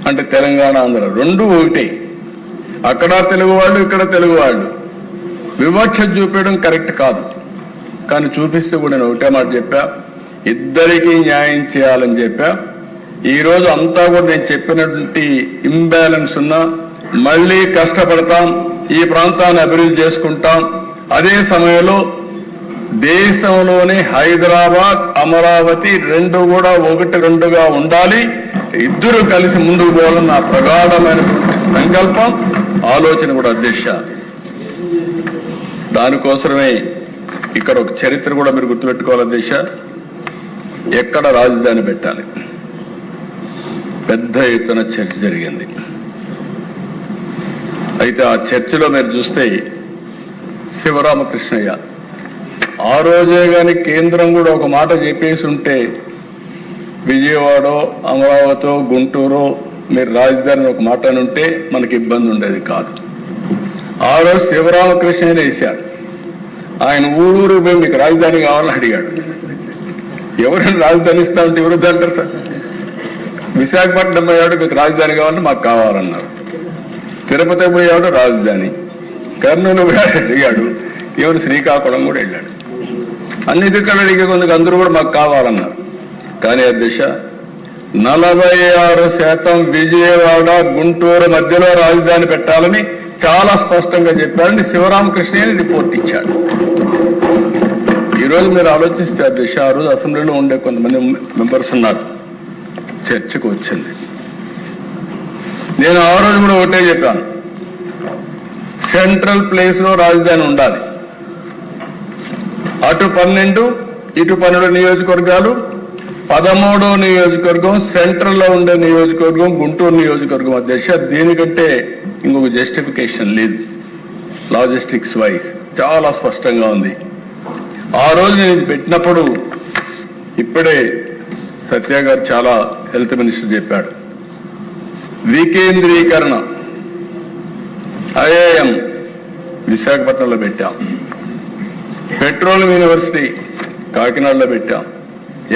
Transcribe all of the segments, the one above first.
అంటే తెలంగాణ ఆంధ్ర రెండు ఒకటే. అక్కడ తెలుగు వాళ్ళు, ఇక్కడ తెలుగు వాళ్ళు. వివక్ష చూపించడం కరెక్ట్ కాదు. కానీ చూపిస్తూ కూడా నేను ఒకటే మాట చెప్పా, ఇద్దరికీ న్యాయం చేయాలని చెప్పా. ఈరోజు అంతా కూడా నేను చెప్పినటువంటి ఇంబ్యాలెన్స్ ఉన్నా మళ్ళీ కష్టపడతాం, ఈ ప్రాంతాన్ని అభివృద్ధి చేసుకుంటాం. అదే సమయంలో దేశంలోనే హైదరాబాద్, అమరావతి రెండు కూడా ఒకటి రెండుగా ఉండాలి. ఇద్దరు కలిసి ముందుకు పోవాలని నా ప్రగాఢమైనటువంటి సంకల్పం, ఆలోచన కూడా అధ్యక్ష. దానికోసమే ఇక్కడ ఒక చరిత్ర కూడా మీరు గుర్తుపెట్టుకోవాలి అధ్యక్ష. ఎక్కడ రాజధాని పెట్టాలి, పెద్ద ఎత్తున చర్చ జరిగింది. అయితే ఆ చర్చలో మీరు చూస్తే శివరామకృష్ణయ్య ఆ రోజే కానీ కేంద్రం కూడా ఒక మాట చెప్పేసి ఉంటే విజయవాడ, అమరావతి, గుంటూరు మీరు రాజధాని ఒక మాట అని ఉంటే మనకి ఇబ్బంది ఉండేది కాదు. ఆ రోజు శివరామకృష్ణయ్య వేశాడు. ఆయన ఊరూరు పోయి మీకు రాజధాని కావాలని అడిగాడు. ఎవరైనా రాజధాని ఇస్తా ఉంటే ఎవరు అంటారు సార్? విశాఖపట్నం పోయాడు, మీకు రాజధాని కావాలని మాకు కావాలన్నారు. తిరుపతి పోయాడు రాజధాని, కర్నూలు పోయాడు అడిగాడు, ఎవరు శ్రీకాకుళం కూడా వెళ్ళాడు. అన్ని దిక్కులు అడిగే కొందుకు అందరూ కూడా మాకు కావాలన్నారు. కానీ అధ్యక్ష 46% విజయవాడ, గుంటూరు మధ్యలో రాజధాని పెట్టాలని చాలా స్పష్టంగా చెప్పారని శివరామకృష్ణయ్య రిపోర్ట్ ఇచ్చాడు. ఈరోజు మీరు ఆలోచిస్తే అధ్యక్ష, ఆ రోజు అసెంబ్లీలో ఉండే కొంతమంది మెంబర్స్ ఉన్నారు, చర్చకు వచ్చింది. నేను ఆ రోజు కూడా ఒకటే చెప్పాను, సెంట్రల్ ప్లేస్ లో రాజధాని ఉండాలి. అటు 12 ఇటు 12 నియోజకవర్గాలు, 13వ నియోజకవర్గం సెంట్రల్ లో ఉండే నియోజకవర్గం గుంటూరు నియోజకవర్గం అధ్యక్ష. దీనికంటే ఇంకొక జస్టిఫికేషన్ లేదు. లాజిస్టిక్స్ వైజ్ చాలా స్పష్టంగా ఉంది. ఆ రోజు నేను పెట్టినప్పుడు ఇప్పుడే సత్య గారు చాలా హెల్త్ మినిస్టర్ చెప్పాడు, వికేంద్రీకరణ ఐఐఎం విశాఖపట్నంలో పెట్టాం, పెట్రోలియం యూనివర్సిటీ కాకినాడలో పెట్టాం,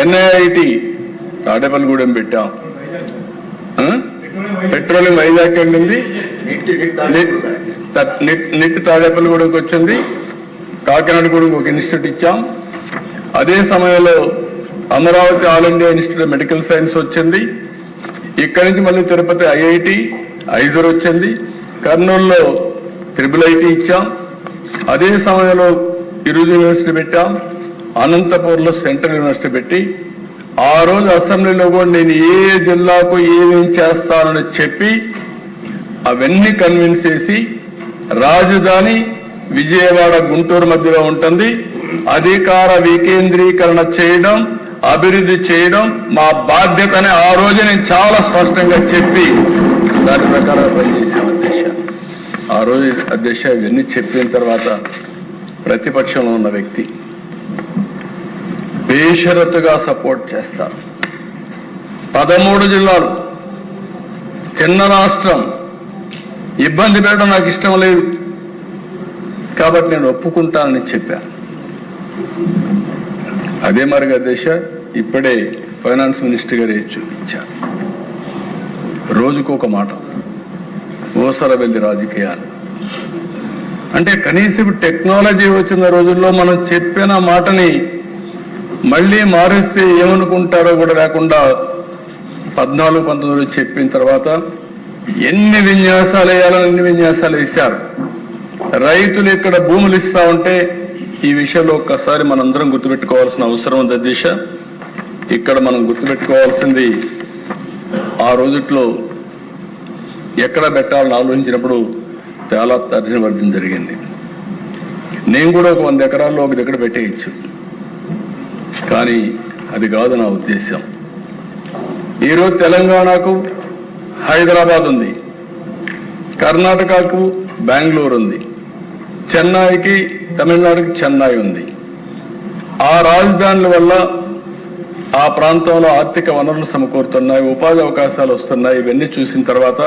ఎన్ఐఐటి తాడేపల్లిగూడెం పెట్టాం, పెట్రోలియం వైజాగ్ వెళ్ళింది, నిట్ తాడేపల్లిగూడెంకి వచ్చింది, కాకినాడ కూడా ఒక ఇన్స్టిట్యూట్ ఇచ్చాం. అదే సమయంలో Amaravati all India institute of medical science వచ్చింది. ఇక్కడి నుంచి మళ్ళీ తిరుపతి ఐఐటి, ఐజర్ వచ్చింది. కర్నూలులో IIIT ఇచ్చాం. అదే సమయంలో ఇరుజు యూనివర్సిటీ పెట్టాం. అనంతపూర్లో సెంట్రల్ యూనివర్సిటీ పెట్టి ఆ రోజు అసెంబ్లీలో కూడా నేను ఏ జిల్లాకు ఏమేం చేస్తానని చెప్పి అవన్నీ కన్విన్స్ చేసి రాజధాని విజయవాడ, గుంటూరు మధ్యలో ఉంటుంది, అధికార వికేంద్రీకరణ చేయడం, అభివృద్ధి చేయడం మా బాధ్యతని ఆ రోజు నేను చాలా స్పష్టంగా చెప్పి దాని ప్రకారం పనిచేశాం అధ్యక్ష. ఆ రోజు అధ్యక్ష ఇవన్నీ చెప్పిన తర్వాత ప్రతిపక్షంలో ఉన్న వ్యక్తి బేషరతుగా సపోర్ట్ చేస్తారు. 13 జిల్లాలు, చిన్న రాష్ట్రం, ఇబ్బంది పెట్టడం నాకు ఇష్టం లేదు కాబట్టి నేను ఒప్పుకుంటానని చెప్పాను. అదే మరిగా అధ్యక్ష ఇప్పుడే ఫైనాన్స్ మినిస్టర్ గారు చూపించారు, రోజుకు ఒక మాట, ఓసర వెళ్ళి రాజకీయాలు అంటే కనీసం టెక్నాలజీ వచ్చిన రోజుల్లో మనం చెప్పిన మాటని మళ్ళీ మారిస్తే ఏమనుకుంటారో కూడా లేకుండా 14-19 చెప్పిన తర్వాత ఎన్ని విన్యాసాలు వేయాలని అన్ని విన్యాసాలు వేశారు. రైతులు ఇక్కడ భూములు ఇస్తా ఉంటే ఈ విషయంలో ఒక్కసారి మనందరం గుర్తుపెట్టుకోవాల్సిన అవసరం ఉంది అధ్యక్ష. ఇక్కడ మనం గుర్తుపెట్టుకోవాల్సింది ఆ రోజుట్లో ఎక్కడ పెట్టాలని ఆలోచించినప్పుడు చాలా తర్జనభర్జన జరిగింది. నేను కూడా ఒక 100 ఎకరాల్లో ఒక దగ్గర పెట్టేయచ్చు, కానీ అది కాదు నా ఉద్దేశం. ఈరోజు తెలంగాణకు హైదరాబాద్ ఉంది, కర్ణాటకకు బెంగళూరు ఉంది, చెన్నైకి తమిళనాడుకి చెన్నై ఉంది. ఆ రాజధానుల వల్ల ఆ ప్రాంతంలో ఆర్థిక వనరులు సమకూరుతున్నాయి, ఉపాధి అవకాశాలు వస్తున్నాయి. ఇవన్నీ చూసిన తర్వాత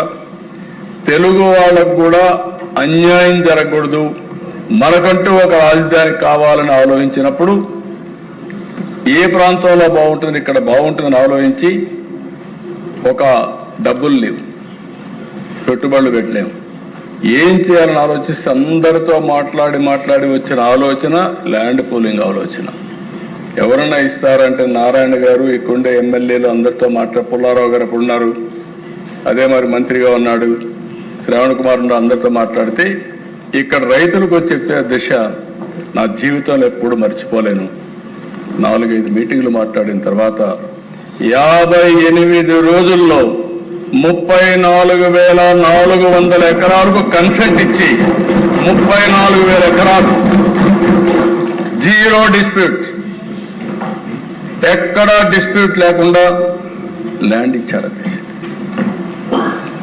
తెలుగు వాళ్ళకు కూడా అన్యాయం జరగకూడదు, మనకంటూ ఒక రాజధాని కావాలని ఆలోచించినప్పుడు ఏ ప్రాంతంలో బాగుంటుంది, ఇక్కడ బాగుంటుందని ఆలోచించి ఒక డబ్బులు లేవు, పెట్టుబడులు పెట్టలేము. ఏం చేయాలని ఆలోచిస్తే అందరితో మాట్లాడి వచ్చిన ఆలోచన ల్యాండ్ పూలింగ్ ఆలోచన. ఎవరన్నా ఇస్తారంటే నారాయణ గారు ఇక్కడుండే ఎమ్మెల్యేలు అందరితో పుల్లారావు గారు అప్పుడు ఉన్నారు, అదే మరి మంత్రిగా ఉన్నాడు శ్రావణ్ కుమార్ అందరితో మాట్లాడితే ఇక్కడ రైతులకు వచ్చి చెప్తే దిశ నా జీవితంలో ఎప్పుడు మర్చిపోలేను. 4-5 మీటింగ్లు మాట్లాడిన తర్వాత 58 రోజుల్లో 34,400 ఎకరాలకు కన్సెంట్ ఇచ్చి 34,000 ఎకరాలు జీరో డిస్ప్యూట్, ఎక్కడా డిస్ప్యూట్ లేకుండా ల్యాండ్ ఇచ్చారు. అధ్యక్ష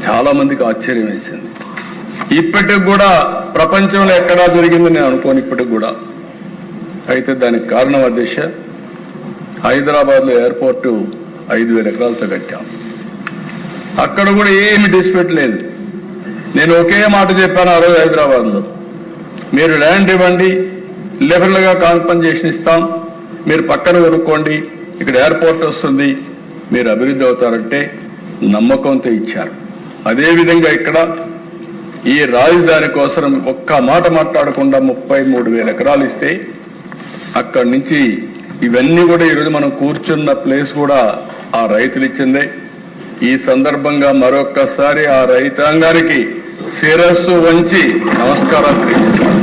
చాలా మందికి ఆశ్చర్యం వేసింది. ఇప్పటికి కూడా ప్రపంచంలో ఎక్కడా జరిగిందని నేను అనుకోను ఇప్పటికి కూడా. అయితే దానికి కారణం అధ్యక్ష హైదరాబాద్ లో ఎయిర్పోర్టు 5,000 ఎకరాలతో కట్టాం. అక్కడ కూడా ఏమి డిస్ప్యూట్ లేదు. నేను ఒకే మాట చెప్పాను ఆ రోజు హైదరాబాద్ లో, మీరు ల్యాండ్ ఇవ్వండి, లిబరల్ గా కాంపన్సేషన్ ఇస్తాం, మీరు పక్కన కొనుక్కోండి, ఇక్కడ ఎయిర్పోర్ట్ వస్తుంది, మీరు అభివృద్ధి అవుతారంటే నమ్మకంతో ఇచ్చారు. అదేవిధంగా ఇక్కడ ఈ రాజధాని కోసం ఒక్క మాట మాట్లాడకుండా 33,000 ఎకరాలు ఇస్తే అక్కడి నుంచి ఇవన్నీ కూడా ఈరోజు మనం కూర్చున్న ప్లేస్ కూడా ఆ రైతులు ఇచ్చిందే. ఈ సందర్భంగా మరొక్కసారి ఆ రైతాంగానికి శిరస్సు వంచి నమస్కారాలు తెలియజేస్తాను.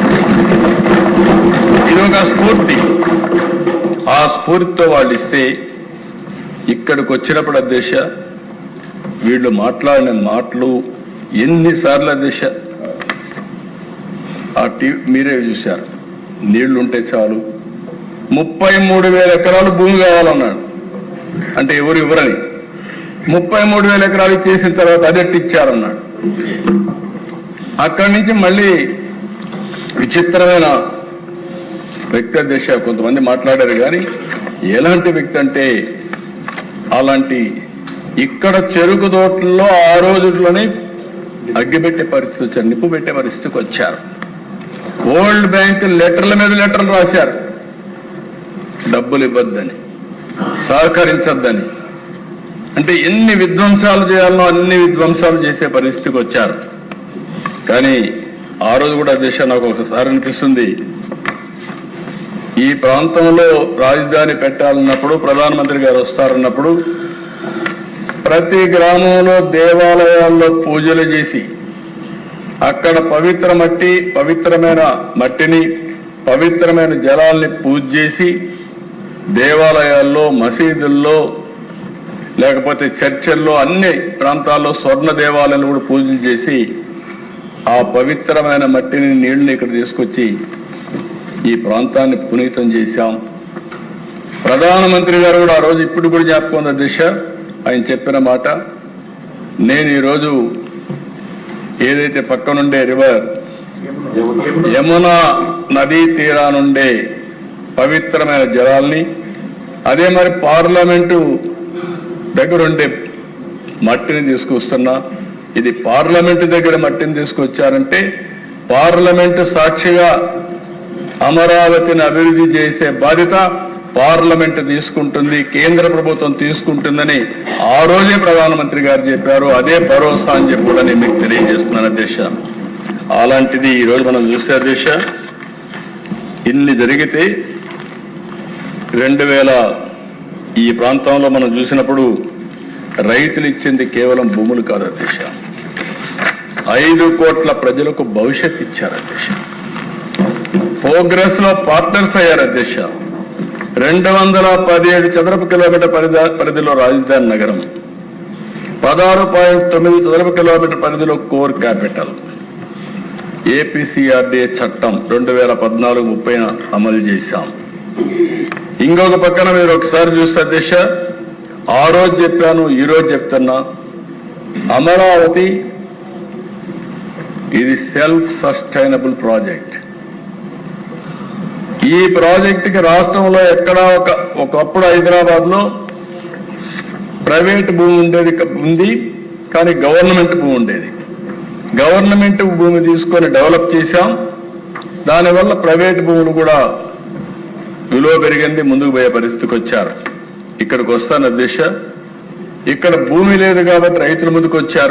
ఇది ఒక స్ఫూర్తి. ఆ స్ఫూర్తితో వాళ్ళు ఇస్తే ఇక్కడికి వచ్చినప్పుడు అధ్యక్ష వీళ్ళు మాట్లాడిన మాటలు ఎన్నిసార్లు అధ్యక్ష ఆ టీవీ మీరే చూశారు. నీళ్లుంటే చాలు, 33,000 ఎకరాలు భూమి కావాలన్నాడు. అంటే ఎవరు ఇవ్వరని 33,000 ఎకరాలు ఇచ్చేసిన తర్వాత అదెట్టి ఇచ్చారన్నాడు. అక్కడి నుంచి మళ్ళీ విచిత్రమైన వ్యక్తి అధ్యక్ష కొంతమంది మాట్లాడారు. కానీ ఎలాంటి వ్యక్తి అంటే అలాంటి ఇక్కడ చెరుకు తోటల్లో ఆ రోజుల్లోనే అగ్గిపెట్టే పరిస్థితి వచ్చారు, నిప్పు పెట్టే పరిస్థితికి వచ్చారు. వరల్డ్ బ్యాంక్ లెటర్ల మీద లెటర్లు రాశారు, డబ్బులు ఇవ్వద్దని, సహకరించద్దని. అంటే ఎన్ని విధ్వంసాలు చేయాలనో అన్ని విధ్వంసాలు చేసే పరిస్థితికి వచ్చారు. కానీ ఆ రోజు కూడా దిశ నాకు ఒకసారి అనిపిస్తుంది, ఈ ప్రాంతంలో రాజధాని పెట్టాలన్నప్పుడు ప్రధానమంత్రి గారు వస్తారన్నప్పుడు ప్రతి గ్రామంలో దేవాలయాల్లో పూజలు చేసి అక్కడ పవిత్రమైన మట్టిని పవిత్రమైన జలాల్ని పూజ చేసి దేవాలయాల్లో మసీదుల్లో లేకపోతే చర్చల్లో అన్ని ప్రాంతాల్లో స్వర్ణ దేవాలయాలు కూడా పూజలు చేసి ఆ పవిత్రమైన మట్టిని నీళ్లని ఇక్కడ తీసుకొచ్చి ఈ ప్రాంతాన్ని పునీతం చేశాం. ప్రధానమంత్రి గారు కూడా ఆ రోజు ఇప్పుడు కూడా జ్ఞాపకం దిశ ఆయన చెప్పిన మాట, నేను ఈరోజు ఏదైతే పక్కనుండే రివర్ యమునా నదీ తీరానుండే పవిత్రమైన జలాల్ని అదే మరి పార్లమెంటు దగ్గరుండే మట్టిని తీసుకొస్తున్నా. ఇది పార్లమెంటు దగ్గర మట్టిని తీసుకొచ్చారంటే పార్లమెంటు సాక్షిగా అమరావతిని అభివృద్ధి చేసే బాధ్యత పార్లమెంట్ తీసుకుంటుంది, కేంద్ర ప్రభుత్వం తీసుకుంటుందని ఆ రోజే ప్రధానమంత్రి గారు చెప్పారు. అదే భరోసా అని చెప్పి కూడా నేను మీకు తెలియజేస్తున్నాను అధ్యక్ష. అలాంటిది ఈరోజు మనం చూస్తే అధ్యక్ష ఇన్ని జరిగితే 2000 ఈ ప్రాంతంలో మనం చూసినప్పుడు రైతులు ఇచ్చింది కేవలం భూములు కాదు అధ్యక్ష, 5 కోట్ల ప్రజలకు భవిష్యత్ ఇచ్చారు అధ్యక్ష. ప్రోగ్రెస్ లో పార్ట్నర్స్ అయ్యారు అధ్యక్ష. 217 చదరపు కిలోమీటర్ పరిధిలో రాజధాని నగరం, 16.9 చదరపు కిలోమీటర్ పరిధిలో కోర్ క్యాపిటల్. ఏపీసీఆర్డీఏ చట్టం 2014-30 అమలు చేశాం. ఇంకొక పక్కన మీరు ఒకసారి చూస్తే అధ్యక్ష ఆ రోజు చెప్పాను, ఈ రోజు చెప్తున్నా, అమరావతి ఇది సెల్ఫ్ సస్టైనబుల్ ప్రాజెక్ట్. ఈ ప్రాజెక్ట్ కి రాష్ట్రంలో ఎక్కడా ఒకప్పుడు హైదరాబాద్ లో ప్రైవేట్ భూమి ఉంది, కానీ గవర్నమెంట్ భూమి ఉండేది. గవర్నమెంట్ భూమి తీసుకొని డెవలప్ చేశాం. దానివల్ల ప్రైవేట్ భూములు కూడా విలువ పెరిగింది, ముందుకు పోయే పరిస్థితికి వచ్చారు. ఇక్కడికి వస్తాను అధ్యక్ష, ఇక్కడ భూమి లేదు కాబట్టి రైతుల ముందుకు వచ్చారు.